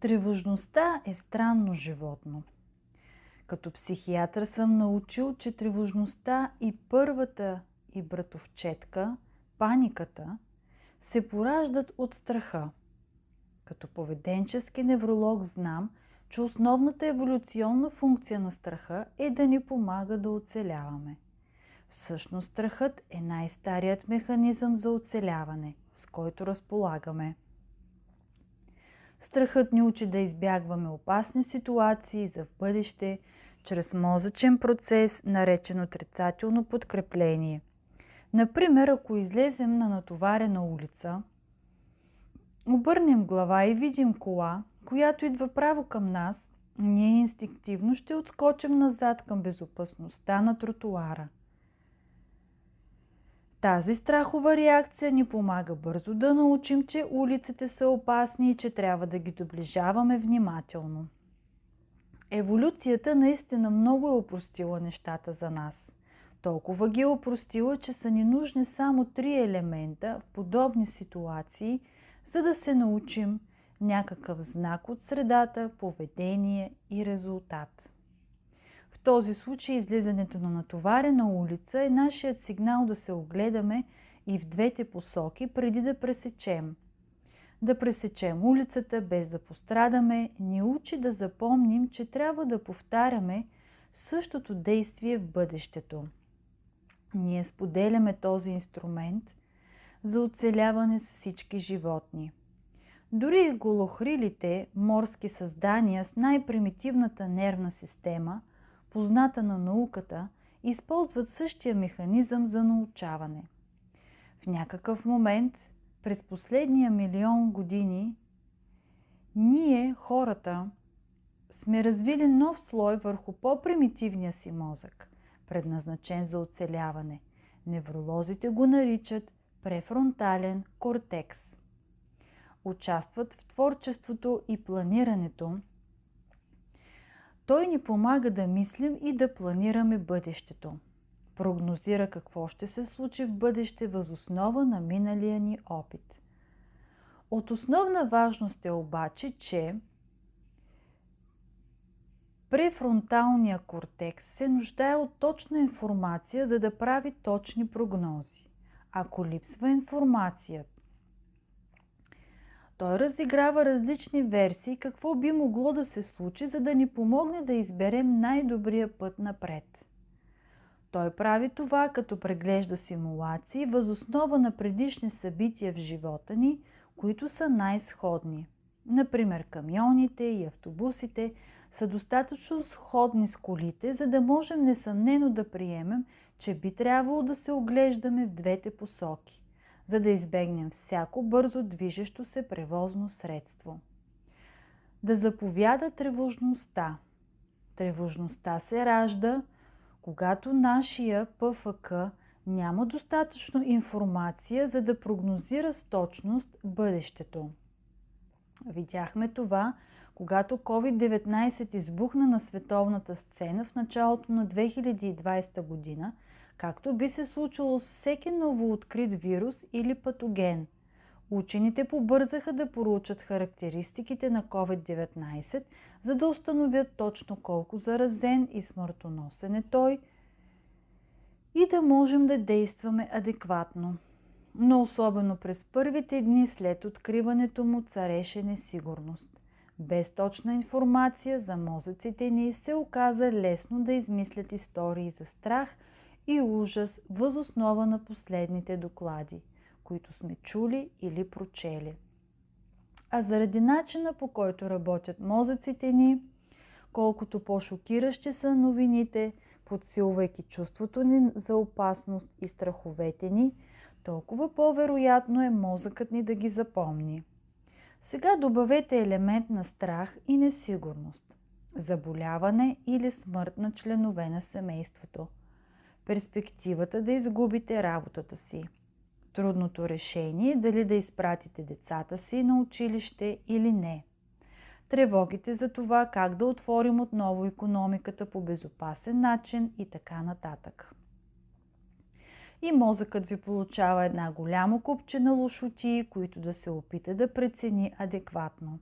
Тревожността е странно животно. Като психиатър съм научил, че тревожността и първата и братовчетка, паниката, се пораждат от страха. Като поведенчески невролог знам, че основната еволюционна функция на страха е да ни помага да оцеляваме. Всъщност страхът е най-старият механизъм за оцеляване, с който разполагаме. Страхът ни учи да избягваме опасни ситуации за в бъдеще, чрез мозъчен процес, наречен отрицателно подкрепление. Например, ако излезем на натоварена улица, обърнем глава и видим кола, която идва право към нас, ние инстинктивно ще отскочим назад към безопасността на тротуара. Тази страхова реакция ни помага бързо да научим, че улиците са опасни и че трябва да ги доближаваме внимателно. Еволюцията наистина много е опростила нещата за нас. Толкова ги е опростила, че са ни нужни само 3 елемента в подобни ситуации, за да се научим някакъв знак от средата, поведение и резултат. В този случай излизането на натоварена улица е нашият сигнал да се огледаме и в двете посоки преди да пресечем. Да пресечем улицата без да пострадаме ни учи да запомним, че трябва да повтаряме същото действие в бъдещето. Ние споделяме този инструмент за оцеляване с всички животни. Дори и голохрилите, морски създания с най-примитивната нервна система, позната на науката, използват същия механизъм за научаване. В някакъв момент, през последния 1 000 000 години, ние, хората, сме развили нов слой върху по-примитивния си мозък, предназначен за оцеляване. Невролозите го наричат префронтален кортекс. Участват в творчеството и планирането. Той ни помага да мислим и да планираме бъдещето. Прогнозира какво ще се случи в бъдеще въз основа на миналия ни опит. От основна важност е обаче, че префронталният кортекс се нуждае от точна информация, за да прави точни прогнози. Ако липсва информация, той разиграва различни версии какво би могло да се случи, за да ни помогне да изберем най-добрия път напред. Той прави това, като преглежда симулации въз основа на предишни събития в живота ни, които са най-сходни. Например, камионите и автобусите са достатъчно сходни с колите, за да можем несъмнено да приемем, че би трябвало да се оглеждаме в двете посоки, за да избегнем всяко бързо движещо се превозно средство. Да заповяда тревожността. Тревожността се ражда, когато нашия ПФК няма достатъчно информация, за да прогнозира с точност бъдещето. Видяхме това, когато COVID-19 избухна на световната сцена в началото на 2020 година, както би се случило с всеки новооткрит вирус или патоген. Учените побързаха да проучат характеристиките на COVID-19, за да установят точно колко заразен и смъртоносен е той и да можем да действаме адекватно. Но особено през първите дни след откриването му цареше несигурност. Без точна информация за мозъците ни се оказа лесно да измислят истории за страх и ужас въз основа на последните доклади, които сме чули или прочели. А заради начина, по който работят мозъците ни, колкото по-шокиращи са новините, подсилвайки чувството ни за опасност и страховете ни, толкова по-вероятно е мозъкът ни да ги запомни. Сега добавете елемент на страх и несигурност, заболяване или смърт на членове на семейството, перспективата да изгубите работата си, трудното решение дали да изпратите децата си на училище или не, тревогите за това как да отворим отново икономиката по безопасен начин и така нататък. И мозъкът ви получава една голяма купчина лошоти, които да се опита да прецени адекватно.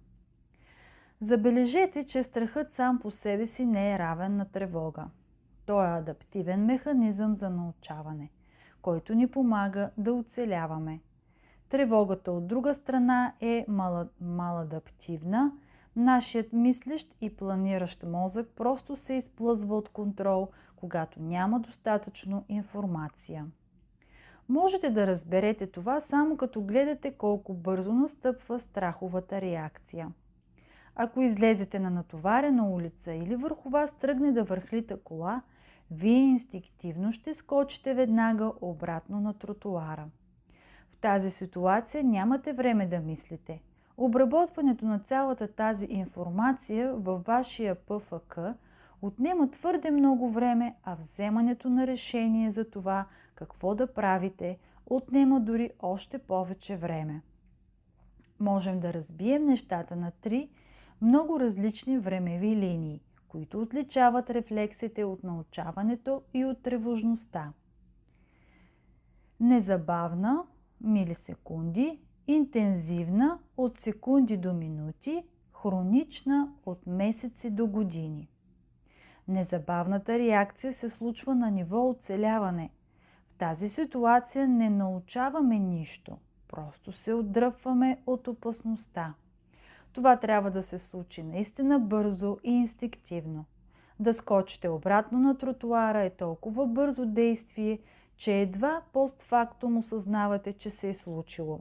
Забележете, че страхът сам по себе си не е равен на тревога. Той е адаптивен механизъм за научаване, който ни помага да оцеляваме. Тревогата от друга страна е маладаптивна. Нашият мислещ и планиращ мозък просто се изплъзва от контрол, когато няма достатъчно информация. Можете да разберете това само като гледате колко бързо настъпва страховата реакция. Ако излезете на натоварена улица или върху вас тръгне да върхлита кола, вие инстинктивно ще скочите веднага обратно на тротоара. В тази ситуация нямате време да мислите. Обработването на цялата тази информация във вашия ПФК отнема твърде много време, а вземането на решение за това какво да правите отнема дори още повече време. Можем да разбием нещата на три много различни времеви линии, които отличават рефлексите от научаването и от тревожността. Незабавна милисекунди, интензивна от секунди до минути, хронична от месеци до години. Незабавната реакция се случва на ниво оцеляване. В тази ситуация не научаваме нищо, просто се отдръпваме от опасността. Това трябва да се случи наистина бързо и инстинктивно. Да скочите обратно на тротуара е толкова бързо действие, че едва постфактум осъзнавате, че се е случило.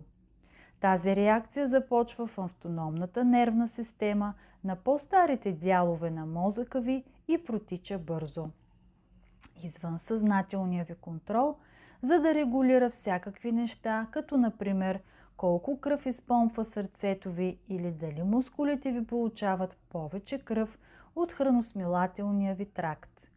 Тази реакция започва в автономната нервна система на по-старите дялове на мозъка ви и протича бързо извън съзнателния ви контрол, за да регулира всякакви неща, като например колко кръв изпомпва сърцето ви или дали мускулите ви получават повече кръв от храносмилателния ви тракт.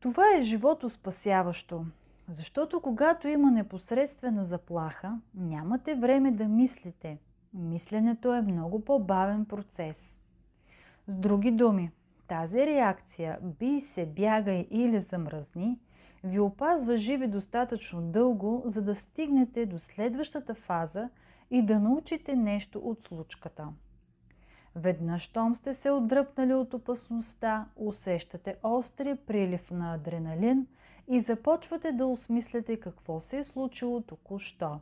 Това е животоспасяващо, защото когато има непосредствена заплаха, нямате време да мислите. Мисленето е много по-бавен процес. С други думи, тази реакция бий се, бягай или замръзни ви опазва живи достатъчно дълго, за да стигнете до следващата фаза и да научите нещо от случката. Веднъж, щом сте се отдръпнали от опасността, усещате острия прилив на адреналин и започвате да осмисляте какво се е случило току-що.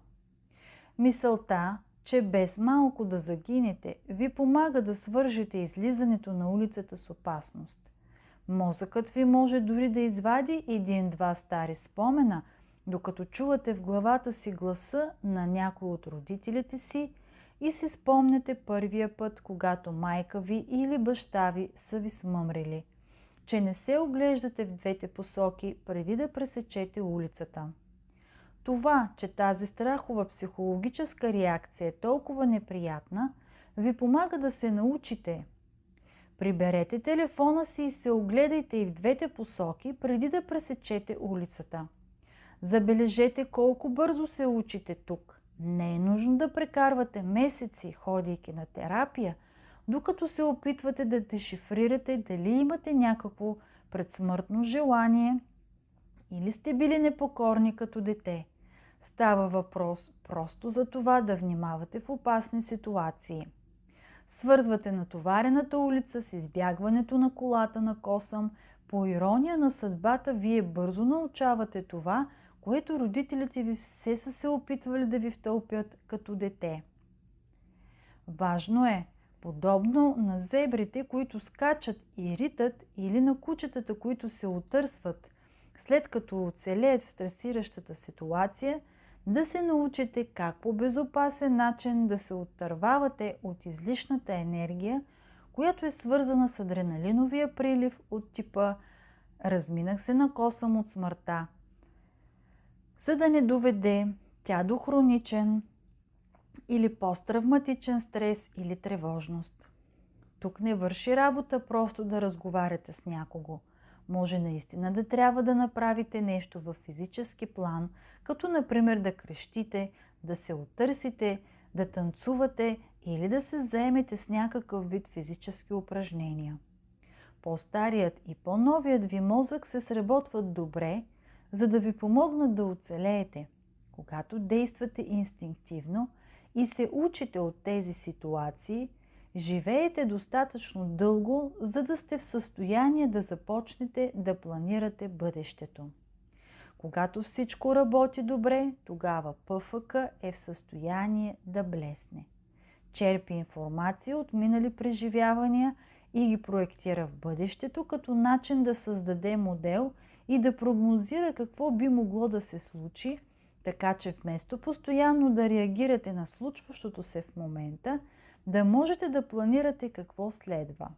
Мисълта, че без малко да загинете, ви помага да свържете излизането на улицата с опасност. Мозъкът ви може дори да извади един-два стари спомена, докато чувате в главата си гласа на някой от родителите си и си спомнете първия път, когато майка ви или баща ви са ви смъмрили, че не се оглеждате в двете посоки преди да пресечете улицата. Това, че тази страхова психологическа реакция е толкова неприятна, ви помага да се научите. Приберете телефона си и се огледайте и в двете посоки преди да пресечете улицата. Забележете колко бързо се учите тук. Не е нужно да прекарвате месеци, ходейки на терапия, докато се опитвате да дешифрирате дали имате някакво предсмъртно желание или сте били непокорни като дете. Става въпрос просто за това да внимавате в опасни ситуации. Свързвате натоварената улица с избягването на колата на косъм. По ирония на съдбата, вие бързо научавате това, което родителите ви все са се опитвали да ви втълпят като дете. Важно е, подобно на зебрите, които скачат и ритат, или на кучетата, които се отърсват, след като оцелеят в стресиращата ситуация, да се научите как по безопасен начин да се отървавате от излишната енергия, която е свързана с адреналиновия прилив от типа «разминах се на косъм от смъртта», за да не доведе тя до хроничен или посттравматичен стрес или тревожност. Тук не върши работа просто да разговаряте с някого. Може наистина да трябва да направите нещо в физически план, като например да крещите, да се отърсите, да танцувате или да се заемете с някакъв вид физически упражнения. По-старият и по-новият ви мозък се сработват добре, за да ви помогнат да оцелеете. Когато действате инстинктивно и се учите от тези ситуации, Живеете достатъчно дълго, за да сте в състояние да започнете да планирате бъдещето. Когато всичко работи добре, тогава ПФК е в състояние да блесне. Черпи информация от минали преживявания и ги проектира в бъдещето като начин да създаде модел и да прогнозира какво би могло да се случи, така че вместо постоянно да реагирате на случващото се в момента, да можете да планирате какво следва.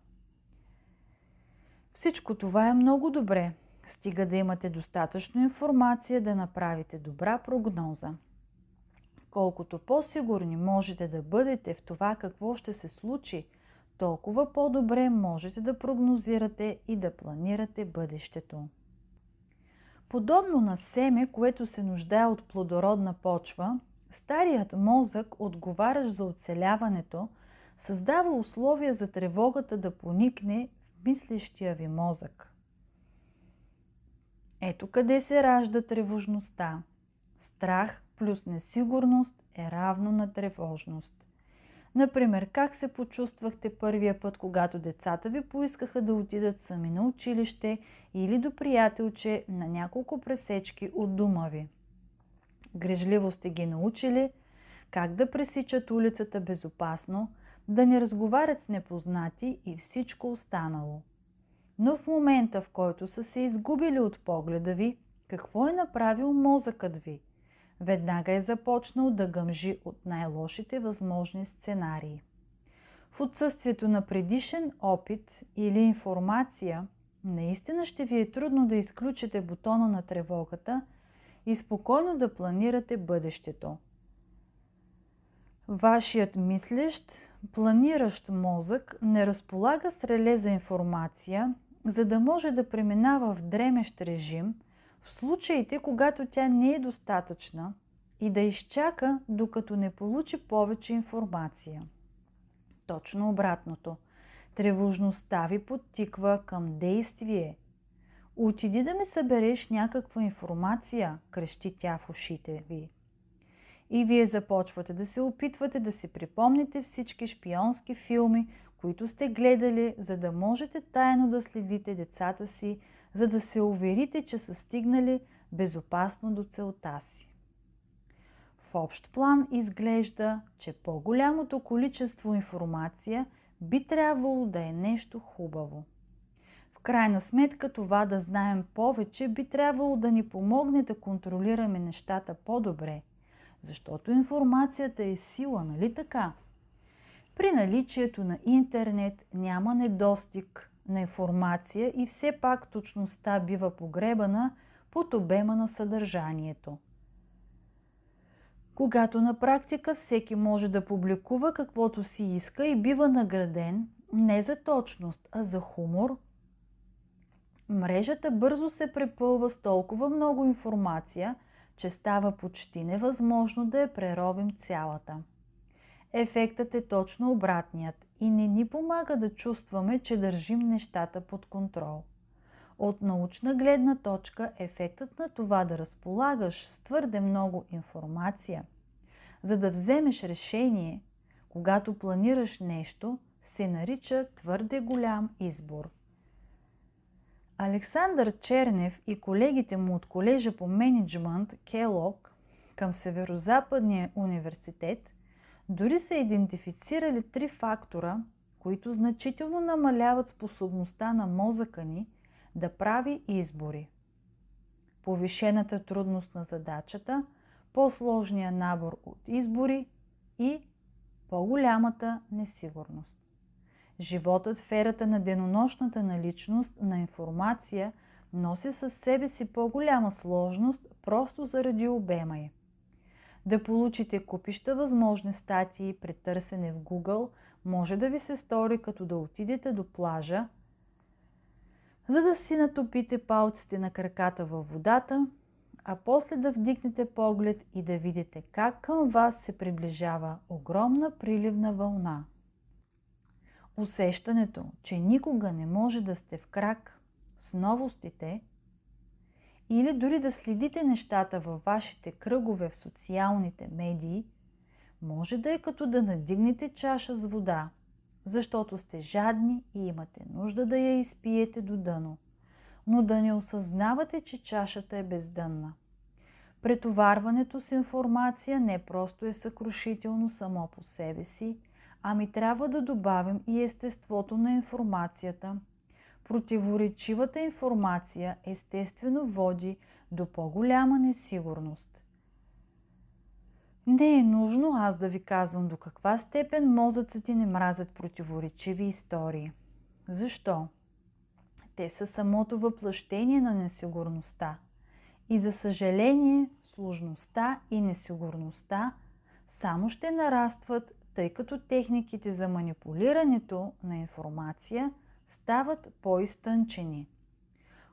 Всичко това е много добре, стига да имате достатъчно информация да направите добра прогноза. Колкото по-сигурни можете да бъдете в това какво ще се случи, толкова по-добре можете да прогнозирате и да планирате бъдещето. Подобно на семе, което се нуждае от плодородна почва, старият мозък, отговарящ за оцеляването, създава условия за тревогата да проникне в мислещия ви мозък. Ето къде се ражда тревожността. Страх плюс несигурност е равно на тревожност. Например, как се почувствахте първия път, когато децата ви поискаха да отидат сами на училище или до приятелче на няколко пресечки от дома ви? Грижливо сте ги научили как да пресичат улицата безопасно, да не разговарят с непознати и всичко останало. Но в момента, в който са се изгубили от погледа ви, какво е направил мозъкът ви? Веднага е започнал да гъмжи от най-лошите възможни сценарии. В отсъствието на предишен опит или информация, наистина ще ви е трудно да изключите бутона на тревогата и спокойно да планирате бъдещето. Вашият мислещ, планиращ мозък не разполага с реле за информация, за да може да преминава в дремещ режим в случаите, когато тя не е достатъчна и да изчака, докато не получи повече информация. Точно обратното. Тревожността ви подтиква към действие. Отиди да ми събереш някаква информация, крещи тя в ушите ви. И вие започвате да се опитвате да си припомните всички шпионски филми, които сте гледали, за да можете тайно да следите децата си, за да се уверите, че са стигнали безопасно до целта си. В общ план изглежда, че по-голямото количество информация би трябвало да е нещо хубаво. В крайна сметка това да знаем повече би трябвало да ни помогне да контролираме нещата по-добре, защото информацията е сила, нали така? При наличието на интернет няма недостиг на информация и все пак точността бива погребана под обема на съдържанието. Когато на практика всеки може да публикува каквото си иска и бива награден не за точност, а за хумор, мрежата бързо се препълва с толкова много информация, че става почти невъзможно да я преровим цялата. Ефектът е точно обратният и не ни помага да чувстваме, че държим нещата под контрол. От научна гледна точка, ефектът на това да разполагаш с твърде много информация, за да вземеш решение, когато планираш нещо, се нарича твърде голям избор. Александър Чернев и колегите му от колежа по мениджмънт Келог към Северозападния университет дори са идентифицирали 3 фактора, които значително намаляват способността на мозъка ни да прави избори. Повишената трудност на задачата, по-сложния набор от избори и по-голямата несигурност. Животът в ерата на денонощната наличност на информация носи със себе си по-голяма сложност просто заради обема й. Да получите купища възможни статии при търсене в Google може да ви се стори като да отидете до плажа, за да си натопите палците на краката във водата, а после да вдигнете поглед и да видите как към вас се приближава огромна приливна вълна. Усещането, че никога не може да сте в крак с новостите или дори да следите нещата във вашите кръгове в социалните медии, може да е като да надигнете чаша с вода, защото сте жадни и имате нужда да я изпиете до дъно, но да не осъзнавате, че чашата е бездънна. Претоварването с информация не просто е съкрушително само по себе си, ами трябва да добавим и естеството на информацията. Противоречивата информация естествено води до по-голяма несигурност. Не е нужно аз да ви казвам до каква степен мозъците ни мразят противоречиви истории. Защо? Те са самото въплъщение на несигурността. И за съжаление, сложността и несигурността само ще нарастват, тъй като техниките за манипулирането на информация стават по-изтънчени.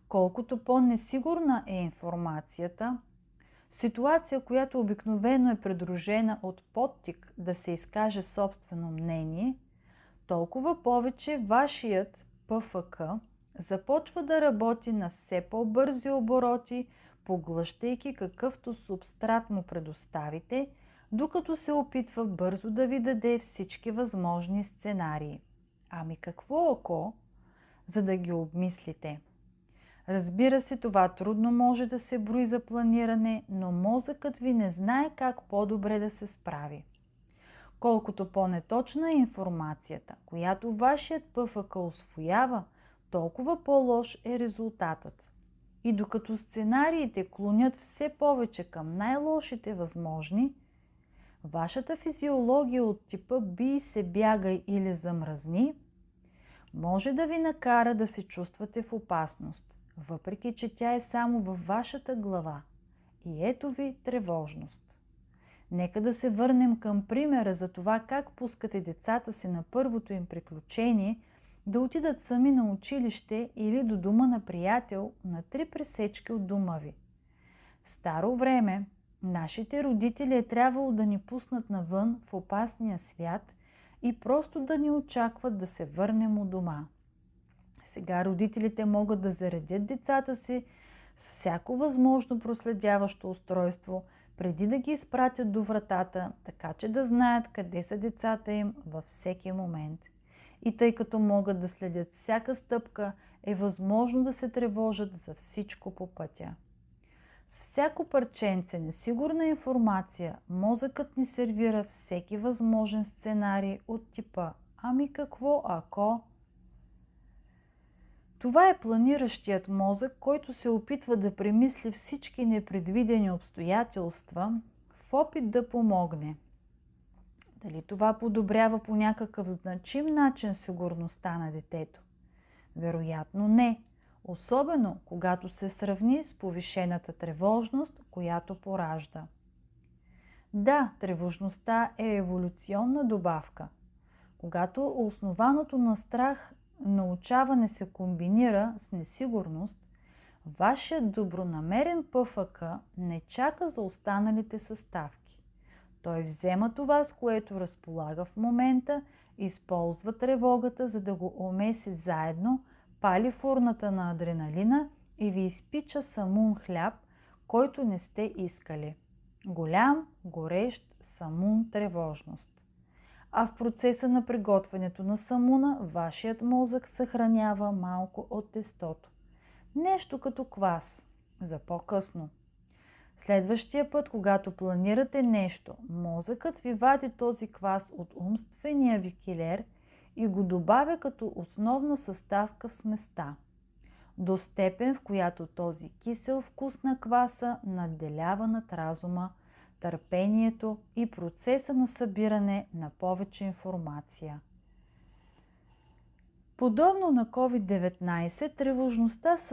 Колкото по-несигурна е информацията, ситуация, която обикновено е придружена от подтик да се изкаже собствено мнение, толкова повече вашият ПФК започва да работи на все по-бързи обороти, поглъщайки какъвто субстрат му предоставите, докато се опитва бързо да ви даде всички възможни сценарии. Ами какво ако, за да ги обмислите? Разбира се, това трудно може да се брои за планиране, но мозъкът ви не знае как по-добре да се справи. Колкото по-неточна е информацията, която вашият ПФК усвоява, толкова по-лош е резултатът. И докато сценариите клонят все повече към най-лошите възможни, вашата физиология от типа бий се, бягай или замръзни може да ви накара да се чувствате в опасност, въпреки че тя е само във вашата глава. И ето ви тревожност. Нека да се върнем към примера за това как пускате децата си на първото им приключение да отидат сами на училище или до дома на приятел на 3 пресечки от дома ви. В старо време нашите родители е трябвало да ни пуснат навън в опасния свят и просто да ни очакват да се върнем у дома. Сега родителите могат да заредят децата си с всяко възможно проследяващо устройство, преди да ги изпратят до вратата, така че да знаят къде са децата им във всеки момент. И тъй като могат да следят всяка стъпка, е възможно да се тревожат за всичко по пътя. С всяко парченце несигурна информация, мозъкът ни сервира всеки възможен сценарий от типа «Ами какво ако?». Това е планиращият мозък, който се опитва да премисли всички непредвидени обстоятелства в опит да помогне. Дали това подобрява по някакъв значим начин сигурността на детето? Вероятно не, особено когато се сравни с повишената тревожност, която поражда. Да, тревожността е еволюционна добавка. Когато основаното на страх научаване се комбинира с несигурност, вашият добронамерен ПФК не чака за останалите съставки. Той взема това, с което разполага в момента, използва тревогата, за да го омеси заедно, пали фурната на адреналина и ви изпича самун хляб, който не сте искали. Голям, горещ самун тревожност. А в процеса на приготвянето на самуна, вашият мозък съхранява малко от тестото. Нещо като квас, за по-късно. Следващия път, когато планирате нещо, мозъкът ви вади този квас от умствения ви килер и го добавя като основна съставка в сместа, до степен, в която този кисел вкус на кваса надделява над разума, търпението и процеса на събиране на повече информация. Подобно на COVID-19, тревожността